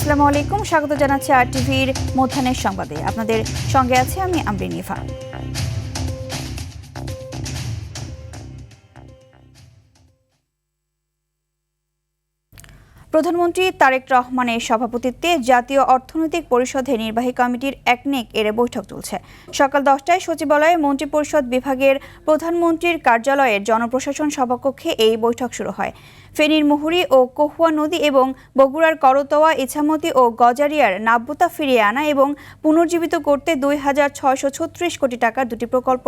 আসসালামু আলাইকুম, স্বাগত জানাচ্ছি আরটিভির মধ্যাহ্নের সংবাদে। আপনাদের সঙ্গে আছে আমি আমরিন নিফা। প্রধানমন্ত্রী তারেক রহমানের সভাপতিত্বে জাতীয় অর্থনৈতিক পরিষদের নির্বাহী কমিটির একনেক এর বৈঠক চলছে। সকাল 10টায় সচিবালয়ে মন্ত্রিপরিষদ বিভাগের প্রধানমন্ত্রীর কার্যালয়ের জনপ্রশাসন সভাকক্ষে এই বৈঠক শুরু হয়। ফেনীর মুহুরী ও কহুয়া নদী এবং বগুড়ার করতোয়া, ইছামতি ও গজারিয়ার নাব্যতা ফিরিয়ে আনা এবং পুনর্জীবিত করতে ২,৬৩৬ কোটি টাকার দুটি প্রকল্প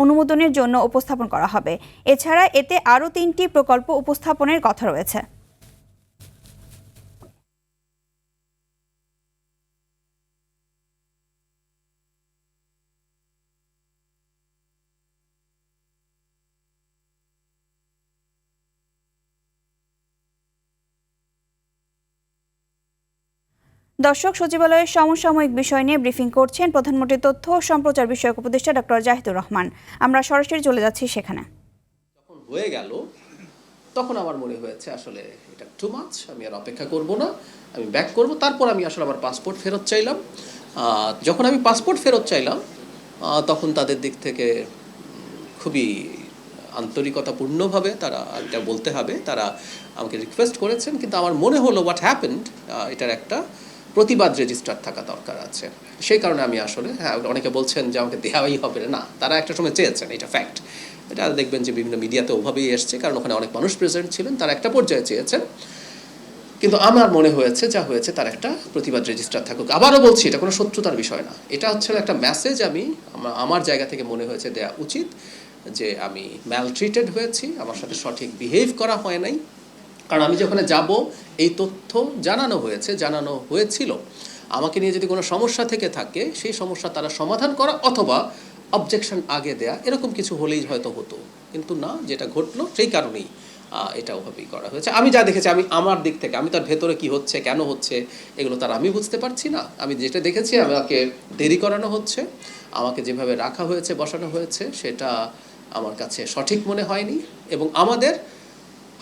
অনুমোদনের জন্য উপস্থাপন করা হবে। এছাড়া এতে আরও 3টি প্রকল্প উপস্থাপনের কথা রয়েছে। দর্শক, সচিবালয়ের সমসাময়িক বিষয় নিয়ে ব্রিফিং করছেন প্রধানমন্ত্রীর তথ্য ও সম্প্রচার বিষয়ক উপদেষ্টা ডক্টর জাহিদুর রহমান। আমরা সরাসরি চলে যাচ্ছি সেখানে। যখন হয়ে গেল তখন আমার মনে হয়েছে আসলে এটা টু মাচ, আমি আর অপেক্ষা করব না, আমি ব্যাক করব। তারপর আমি আসলে আমার পাসপোর্ট ফেরত চাইলাম। যখন আমি পাসপোর্ট ফেরত চাইলাম তখন তাদের দিক থেকে খুবই আন্তরিকতাপূর্ণভাবে তারা, এটা বলতে হবে, তারা আমাকে রিকোয়েস্ট করেছেন। কিন্তু আমার মনে হলো হোয়াট হ্যাপেন্ড, এটার একটা প্রতিবাদ রেজিস্টার থাকা দরকার আছে। সেই কারণে আমি আসলে, অনেকে বলছেন যে আমাকে দেওয়াই হবে না, তারা একটা সময় চেয়েছেন, এটা ফ্যাক্ট। এটা দেখবেন যে বিভিন্ন মিডিয়াতে ওভাবেই এসছে, কারণ ওখানে অনেক মানুষ প্রেজেন্ট ছিলেন, তারা একটা পর্যায়ে চেয়েছেন। কিন্তু আমার মনে হয়েছে যা হয়েছে তার একটা প্রতিবাদ রেজিস্টার থাকুক। আবারও বলছি, এটা কোনো শত্রুতার বিষয় না, এটা হচ্ছে একটা মেসেজ আমি আমার জায়গা থেকে মনে হয়েছে দেয়া উচিত যে আমি ম্যালট্রিটেড হয়েছি, আমার সাথে সঠিক বিহেভ করা হয় নাই। কারণ আমি যখন যাব এই তথ্য জানানো হয়েছিল, আমাকে নিয়ে যদি কোনো সমস্যা থেকে থাকে সেই সমস্যা তারা সমাধান করা অথবা অবজেকশন আগে দেয়া, এরকম কিছু হলেই হয়তো হতো। কিন্তু না, যেটা ঘটলো সেই কারণেই এটা ওভাবেই করা হয়েছে। আমি যা দেখেছি, আমি আমার দিক থেকে, আমি তার ভেতরে কি হচ্ছে, কেন হচ্ছে, এগুলো তার আমি বুঝতে পারছি না। আমি যেটা দেখেছি, আমাকে দেরি করানো হচ্ছে, আমাকে যেভাবে রাখা হয়েছে, বসানো হয়েছে, সেটা আমার কাছে সঠিক মনে হয়নি। এবং আমাদের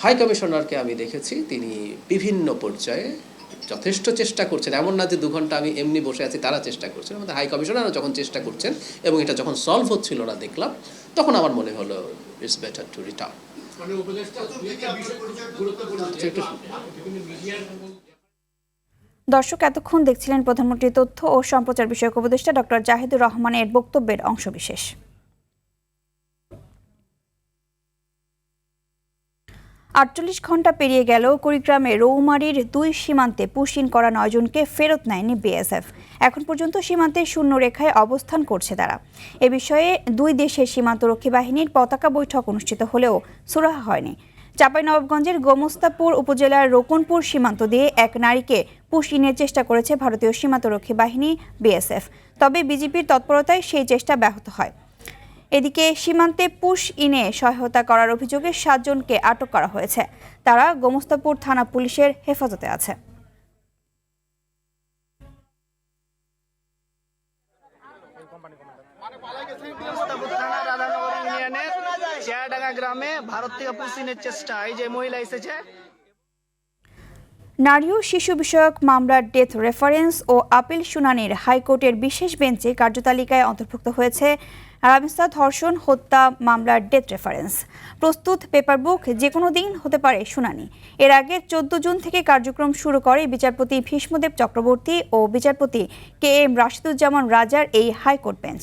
হাই কমিশনারকে আমি দেখেছি, তিনি বিভিন্ন পর্যায়ে যথেষ্ট চেষ্টা করছেন। এমন না যে 2 ঘন্টা আমি এমনি বসে আছি, তারা চেষ্টা করছেন। আমাদের হাই কমিশনারও যখন চেষ্টা করছেন এবং এটা যখন সলভ হচ্ছিল না দেখলাম, তখন আমার মনে হলো ইটস বেটার টু রিটার্ন। দর্শক, এতক্ষণ দেখছিলেন প্রধানমন্ত্রীর তথ্য ও সম্প্রচার বিষয়ক উপদেষ্টা ডক্টর জাহিদুর রহমানের বক্তব্যের অংশবিশেষ। 48 ঘন্টা পেরিয়ে গেল, কুড়িগ্রামে রৌমারীর 2 সীমান্তে পুশিন করা 9 জনকে ফেরত নেয়নি বিএসএফ। এখন পর্যন্ত সীমান্তের শূন্য রেখায় অবস্থান করছে তারা। এ বিষয়ে 2 দেশের সীমান্তরক্ষী বাহিনীর পতাকা বৈঠক অনুষ্ঠিত হলেও সুরাহা হয়নি। চাঁপাইনবাবগঞ্জের গোমস্তাপুর উপজেলার রোকনপুর সীমান্ত দিয়ে এক নারীকে পুশিনের চেষ্টা করেছে ভারতীয় সীমান্তরক্ষী বাহিনী বিএসএফ, তবে বিজিবির তৎপরতায় সেই চেষ্টা ব্যাহত হয়। এদিকে সীমান্তে পুশ ইনে সহায়তা করার অভিযোগে 7 জনকে আটক করা হয়েছে। তারা গোমস্তাপুর থানা পুলিশের হেফাজতে আছে। গ্রামে ভারত থেকে পুশিনের চেষ্টা, এই যে মহিলা এসেছে। নারী ও শিশু বিষয়ক মামলার ডেথ রেফারেন্স ও আপিল শুনানির হাইকোর্টের বিশেষ বেঞ্চে কার্যতালিকায় অন্তর্ভুক্ত হয়েছে রামিসা ধর্ষণ হত্যা মামলার ডেথ রেফারেন্স। প্রস্তুত পেপার বুক, যে কোনো দিন হতে পারে শুনানি। এর আগে 14 জুন থেকে কার্যক্রম শুরু করে বিচারপতি ভীষ্মদেব চক্রবর্তী ও বিচারপতি KM রাশিদুজ্জামান রাজার এই হাইকোর্ট বেঞ্চ।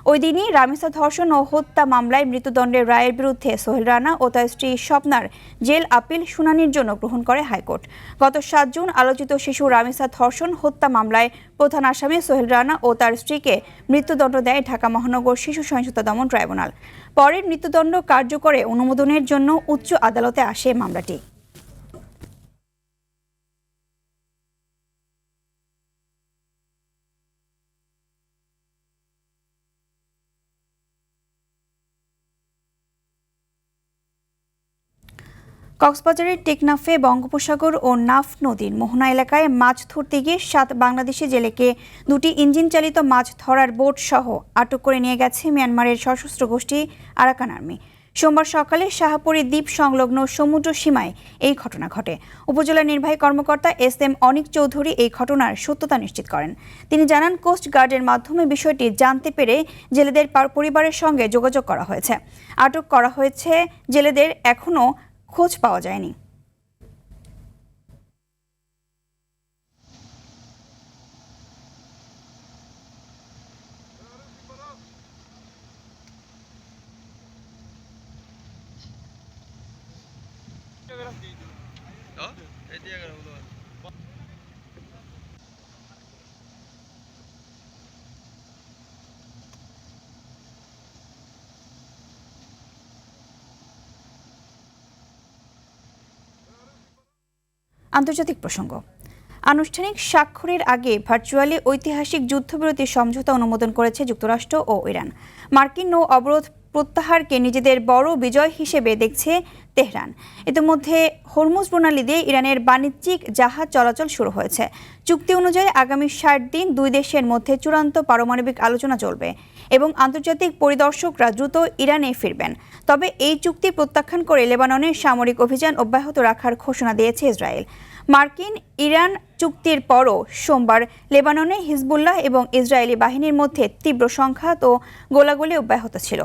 ওই দিনই রামিসা ধর্ষণ ও হত্যা মামলায় মৃত্যুদণ্ডের রায়ের বিরুদ্ধে সোহেল রানা ও তার স্ত্রী স্বপ্নার জেল আপিল শুনানির জন্য গ্রহণ করে হাইকোর্ট। গত 7 জুন আলোচিত শিশু রামিসা ধর্ষণ হত্যা মামলায় প্রধান আসামি সোহেল রানা ও তার স্ত্রীকে মৃত্যুদণ্ড দেয় ঢাকা মহানগর শিশু সহিংসতা দমন ট্রাইব্যুনাল। পরে মৃত্যুদণ্ড কার্যকরে অনুমোদনের জন্য উচ্চ আদালতে আসে মামলাটি। কক্সবাজারের টেকনাফে বঙ্গোপসাগর ও নাফ নদীর মোহনা এলাকায় মাছ ধরতে গিয়ে 7 বাংলাদেশি জেলেকে 2টি ইঞ্জিন চালিত মাছ ধরার বোট সহ আটক করে নিয়ে গেছে মিয়ানমারের সশস্ত্র গোষ্ঠী আরাকান আর্মি। সোমবার সকালে শাহপুরী দ্বীপ সংলগ্ন সমুদ্র সীমায় এই ঘটনা ঘটে। উপজেলা নির্বাহী কর্মকর্তা SM অনিক চৌধুরী এই ঘটনার সত্যতা নিশ্চিত করেন। তিনি জানান, কোস্ট গার্ডের মাধ্যমে বিষয়টি জানতে পেরে জেলেদের পরিবারের সঙ্গে যোগাযোগ করা হয়েছে। আটক করা হয়েছে জেলেদের, এখনও খোঁজ পাওয়া যায়নি। আন্তর্জাতিক প্রসঙ্গ। আনুষ্ঠানিক স্বাক্ষরের আগে ভার্চুয়ালি ঐতিহাসিক যুদ্ধবিরতি সমঝোতা অনুমোদন করেছে যুক্তরাষ্ট্র ও ইরান। মার্কিন নৌ অবরোধ প্রত্যাহারকে নিজেদের বড় বিজয় হিসেবে দেখছে তেহরান। ইতিমধ্যে হরমুজ প্রণালী দিয়ে ইরানের বাণিজ্যিক জাহাজ চলাচল শুরু হয়েছে। চুক্তি অনুযায়ী আগামী 60 দিন দুই দেশের মধ্যে চূড়ান্ত পারমাণবিক আলোচনা চলবে এবং আন্তর্জাতিক পরিদর্শকরা দ্রুত ইরানে ফিরবেন। তবে এই চুক্তি প্রত্যাখ্যান করে লেবাননের সামরিক অভিযান অব্যাহত রাখার ঘোষণা দিয়েছে ইসরায়েল। মার্কিন ইরান চুক্তির পরও সোমবার লেবাননে হিজবুল্লাহ এবং ইসরায়েলি বাহিনীর মধ্যে তীব্র সংঘাত ও গোলাগুলি অব্যাহত ছিল।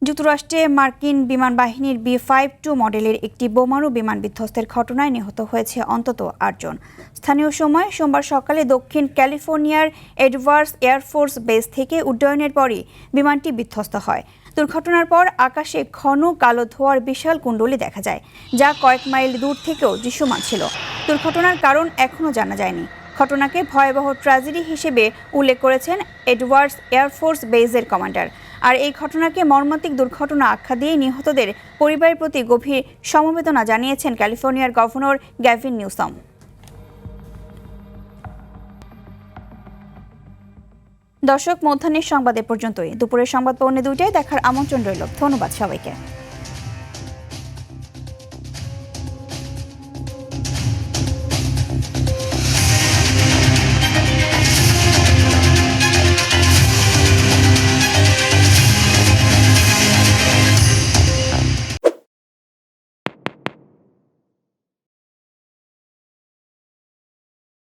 যুক্তরাষ্ট্রে মার্কিন বিমান বাহিনীর B-52 মডেলের একটি বোমারু বিমান বিধ্বস্তের ঘটনায় নিহত হয়েছে অন্তত 8 জন। স্থানীয় সময় সোমবার সকালে দক্ষিণ ক্যালিফোর্নিয়ার এডওয়ার্ডস এয়ারফোর্স বেস থেকে উড্ডয়নের পরই বিমানটি বিধ্বস্ত হয়। দুর্ঘটনার পর আকাশে ঘন কালো ধোঁয়ার বিশাল কুণ্ডলী দেখা যায়, যা কয়েক মাইল দূর থেকেও দৃশ্যমান ছিল। দুর্ঘটনার কারণ এখনও জানা যায়নি। ঘটনাকে ভয়াবহ ট্র্যাজেডি হিসেবে উল্লেখ করেছেন এডওয়ার্ডস এয়ারফোর্স বেসের কমান্ডার। আর এই ঘটনাকে মর্মান্তিক দুর্ঘটনা আখ্যা দিয়ে নিহতদের পরিবারের প্রতি গভীর সমবেদনা জানিয়েছেন ক্যালিফোর্নিয়ার গভর্নর গ্যাভিন নিউসাম। দর্শক, মধ্যাহ্নের সংবাদ এ পর্যন্তই। দুপুরের সংবাদ পৌনে 2টায় দেখার আমন্ত্রণ রইল। ধন্যবাদ সবাইকে।